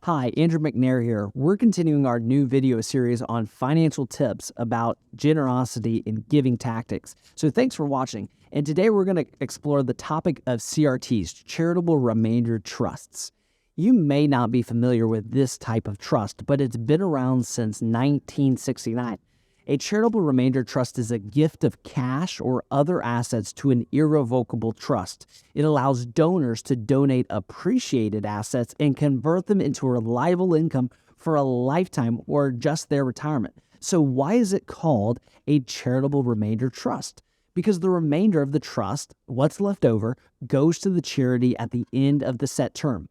Hi, Andrew McNair here. We're continuing our new video series on financial tips about generosity and giving tactics. So thanks for watching. And today we're going to explore the topic of CRTs, charitable remainder trusts. You may not be familiar with this type of trust, but it's been around since 1969. A charitable remainder trust is a gift of cash or other assets to an irrevocable trust. It allows donors to donate appreciated assets and convert them into reliable income for a lifetime or just their retirement. So why is it called a charitable remainder trust? Because the remainder of the trust, what's left over, goes to the charity at the end of the set term.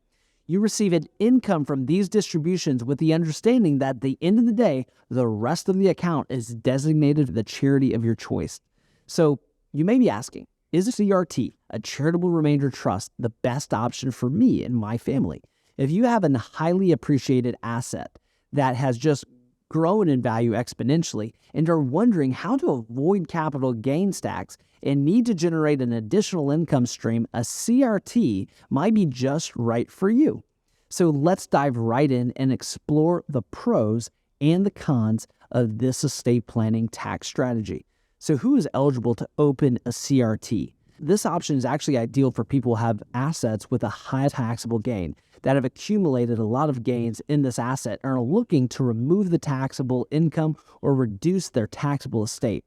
You receive an income from these distributions with the understanding that at the end of the day, the rest of the account is designated to the charity of your choice. So you may be asking, is a CRT, a charitable remainder trust, the best option for me and my family? If you have a highly appreciated asset that has just grown in value exponentially and are wondering how to avoid capital gains tax and need to generate an additional income stream, a CRT might be just right for you. So let's dive right in and explore the pros and the cons of this estate planning tax strategy. So who is eligible to open a CRT? This option is actually ideal for people who have assets with a high taxable gain that have accumulated a lot of gains in this asset and are looking to remove the taxable income or reduce their taxable estate.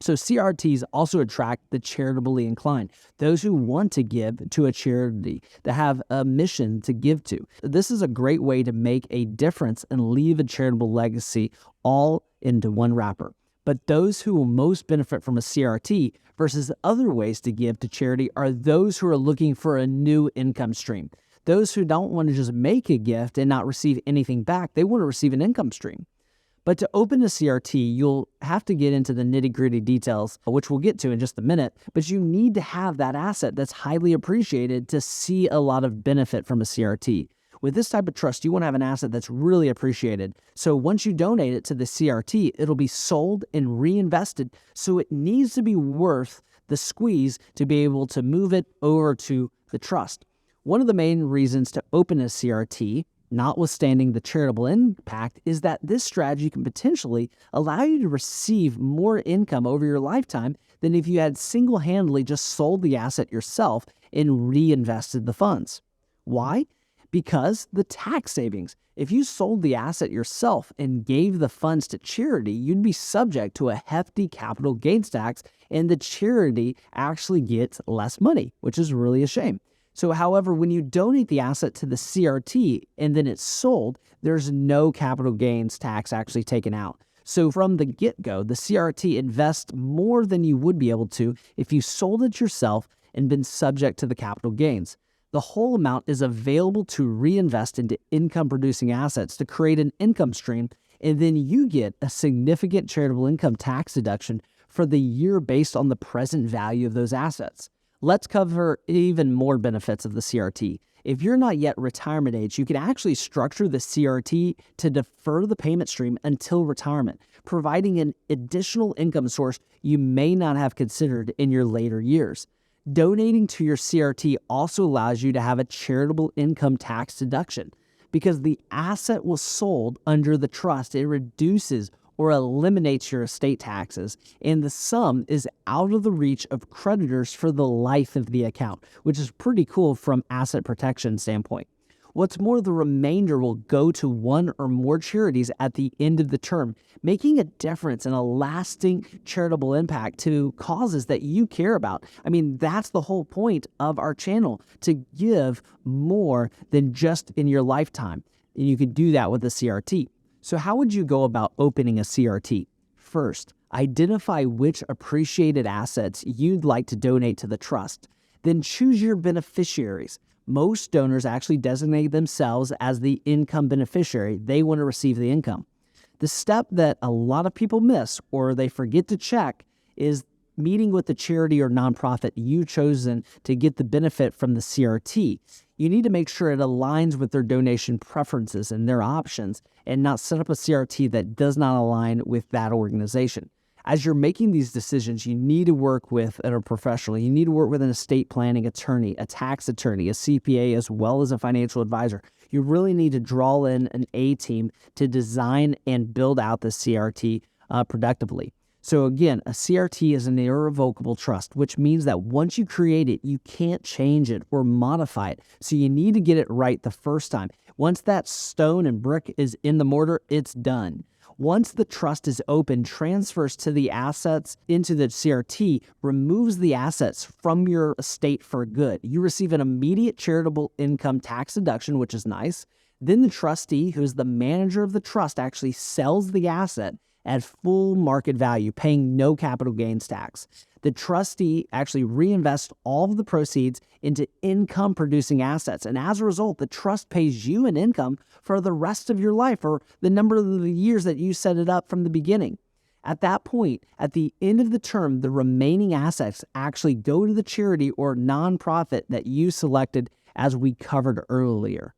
So CRTs also attract the charitably inclined, those who want to give to a charity, that have a mission to give to. This is a great way to make a difference and leave a charitable legacy all into one wrapper. But those who will most benefit from a CRT versus other ways to give to charity are those who are looking for a new income stream. Those who don't want to just make a gift and not receive anything back, they want to receive an income stream. But to open a CRT, you'll have to get into the nitty-gritty details, which we'll get to in just a minute, but you need to have that asset that's highly appreciated to see a lot of benefit from a CRT. With this type of trust, you want to have an asset that's really appreciated. So once you donate it to the CRT, it'll be sold and reinvested, so it needs to be worth the squeeze to be able to move it over to the trust. One of the main reasons to open a CRT, notwithstanding the charitable impact, is that this strategy can potentially allow you to receive more income over your lifetime than if you had single-handedly just sold the asset yourself and reinvested the funds. Why? Because the tax savings. If you sold the asset yourself and gave the funds to charity, you'd be subject to a hefty capital gains tax, and the charity actually gets less money, which is really a shame. So, however, when you donate the asset to the CRT and then it's sold, there's no capital gains tax actually taken out. So from the get-go, the CRT invests more than you would be able to if you sold it yourself and been subject to the capital gains. The whole amount is available to reinvest into income-producing assets to create an income stream, and then you get a significant charitable income tax deduction for the year based on the present value of those assets. Let's cover even more benefits of the CRT. If you're not yet retirement age, you can actually structure the CRT to defer the payment stream until retirement, providing an additional income source you may not have considered in your later years. Donating to your CRT also allows you to have a charitable income tax deduction. Because the asset was sold under the trust, it reduces or eliminates your estate taxes, and the sum is out of the reach of creditors for the life of the account, which is pretty cool from asset protection standpoint. What's more, the remainder will go to one or more charities at the end of the term, making a difference and a lasting charitable impact to causes that you care about. I mean, that's the whole point of our channel, to give more than just in your lifetime. And you can do that with a CRT. So how would you go about opening a CRT? First, identify which appreciated assets you'd like to donate to the trust. Then choose your beneficiaries. Most donors actually designate themselves as the income beneficiary. They want to receive the income. The step that a lot of people miss or they forget to check is meeting with the charity or nonprofit you've chosen to get the benefit from the CRT. You need to make sure it aligns with their donation preferences and their options, and not set up a CRT that does not align with that organization. As you're making these decisions, you need to work with a professional. You need to work with an estate planning attorney, a tax attorney, a CPA, as well as a financial advisor. You really need to draw in an A team to design and build out the CRT productively. So again, a CRT is an irrevocable trust, which means that once you create it, you can't change it or modify it. So you need to get it right the first time. Once that stone and brick is in the mortar, it's done. Once the trust is open, transfers to the assets into the CRT, removes the assets from your estate for good. You receive an immediate charitable income tax deduction, which is nice. Then the trustee, who is the manager of the trust, actually sells the asset at full market value, paying no capital gains tax. The trustee actually reinvests all of the proceeds into income-producing assets, and as a result, the trust pays you an income for the rest of your life or the number of the years that you set it up from the beginning. At that point, at the end of the term, the remaining assets actually go to the charity or nonprofit that you selected, as we covered earlier.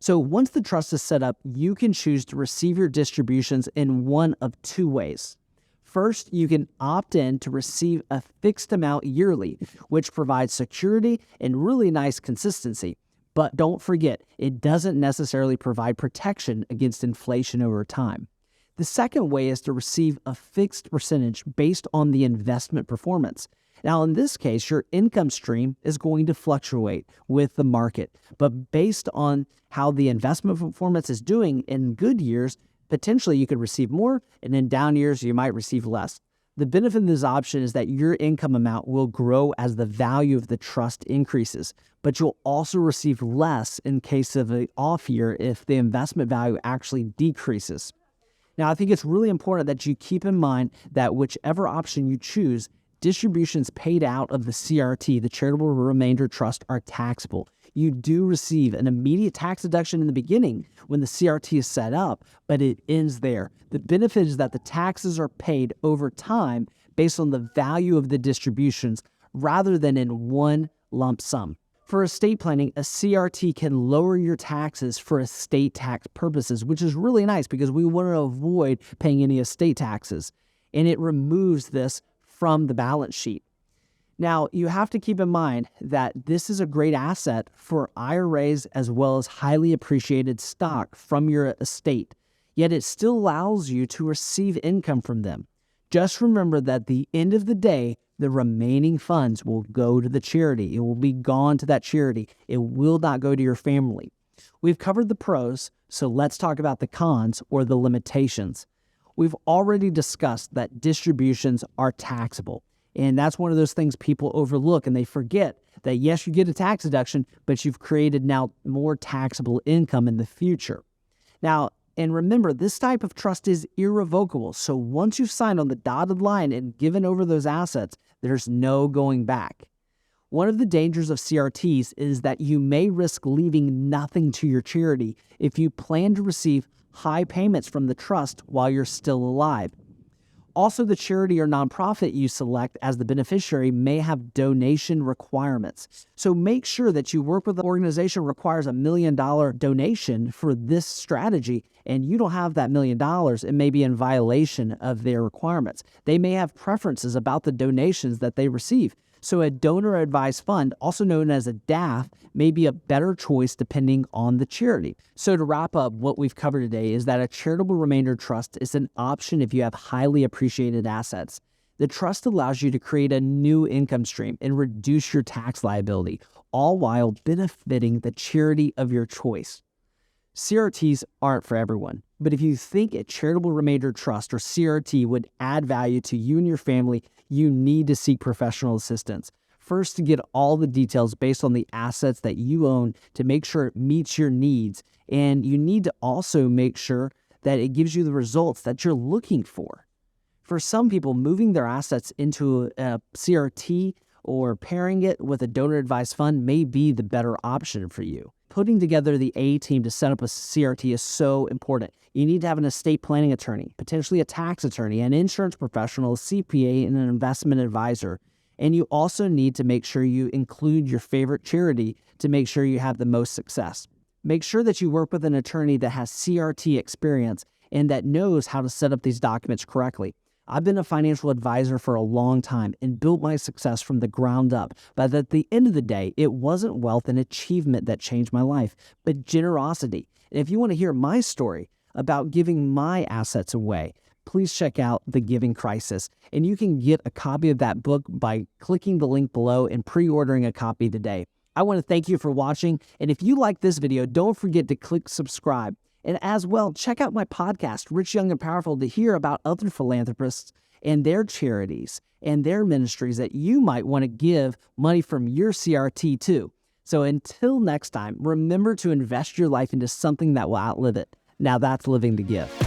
So once the trust is set up, you can choose to receive your distributions in one of two ways. First, you can opt in to receive a fixed amount yearly, which provides security and really nice consistency. But don't forget, it doesn't necessarily provide protection against inflation over time. The second way is to receive a fixed percentage based on the investment performance. Now, in this case, your income stream is going to fluctuate with the market, but based on how the investment performance is doing in good years, potentially you could receive more, and in down years, you might receive less. The benefit of this option is that your income amount will grow as the value of the trust increases, but you'll also receive less in case of an off year if the investment value actually decreases. Now, I think it's really important that you keep in mind that whichever option you choose, distributions paid out of the CRT, the Charitable Remainder Trust, are taxable. You do receive an immediate tax deduction in the beginning when the CRT is set up, but it ends there. The benefit is that the taxes are paid over time based on the value of the distributions rather than in one lump sum. For estate planning, a CRT can lower your taxes for estate tax purposes, which is really nice because we want to avoid paying any estate taxes. And it removes this from the balance sheet. Now, you have to keep in mind that this is a great asset for IRAs as well as highly appreciated stock from your estate, yet it still allows you to receive income from them. Just remember that at the end of the day, the remaining funds will go to the charity. It will be gone to that charity. It will not go to your family. We've covered the pros, so let's talk about the cons or the limitations. We've already discussed that distributions are taxable. And that's one of those things people overlook, and they forget that, yes, you get a tax deduction, but you've created now more taxable income in the future. Now, and remember, this type of trust is irrevocable. So once you've signed on the dotted line and given over those assets, there's no going back. One of the dangers of CRTs is that you may risk leaving nothing to your charity if you plan to receive high payments from the trust while you're still alive. Also, the charity or nonprofit you select as the beneficiary may have donation requirements. So make sure that you work with an organization that requires $1 million donation for this strategy, and you don't have that $1 million. It may be in violation of their requirements. They may have preferences about the donations that they receive. So a donor advised fund, also known as a DAF, may be a better choice depending on the charity. So to wrap up, what we've covered today is that a charitable remainder trust is an option if you have highly appreciated assets. The trust allows you to create a new income stream and reduce your tax liability, all while benefiting the charity of your choice. CRTs aren't for everyone, but if you think a charitable remainder trust or CRT would add value to you and your family, you need to seek professional assistance. First, to get all the details based on the assets that you own to make sure it meets your needs, and you need to also make sure that it gives you the results that you're looking for. For some people, moving their assets into a CRT or pairing it with a donor-advised fund may be the better option for you. Putting together the A team to set up a CRT is so important. You need to have an estate planning attorney, potentially a tax attorney, an insurance professional, a CPA, and an investment advisor. And you also need to make sure you include your favorite charity to make sure you have the most success. Make sure that you work with an attorney that has CRT experience and that knows how to set up these documents correctly. I've been a financial advisor for a long time and built my success from the ground up. But at the end of the day, it wasn't wealth and achievement that changed my life, but generosity. And if you want to hear my story about giving my assets away, please check out The Giving Crisis. And you can get a copy of that book by clicking the link below and pre-ordering a copy today. I want to thank you for watching. And if you like this video, don't forget to click subscribe. And as well, check out my podcast, Rich, Young, and Powerful, to hear about other philanthropists and their charities and their ministries that you might want to give money from your CRT to. So until next time, remember to invest your life into something that will outlive it. Now that's living to give.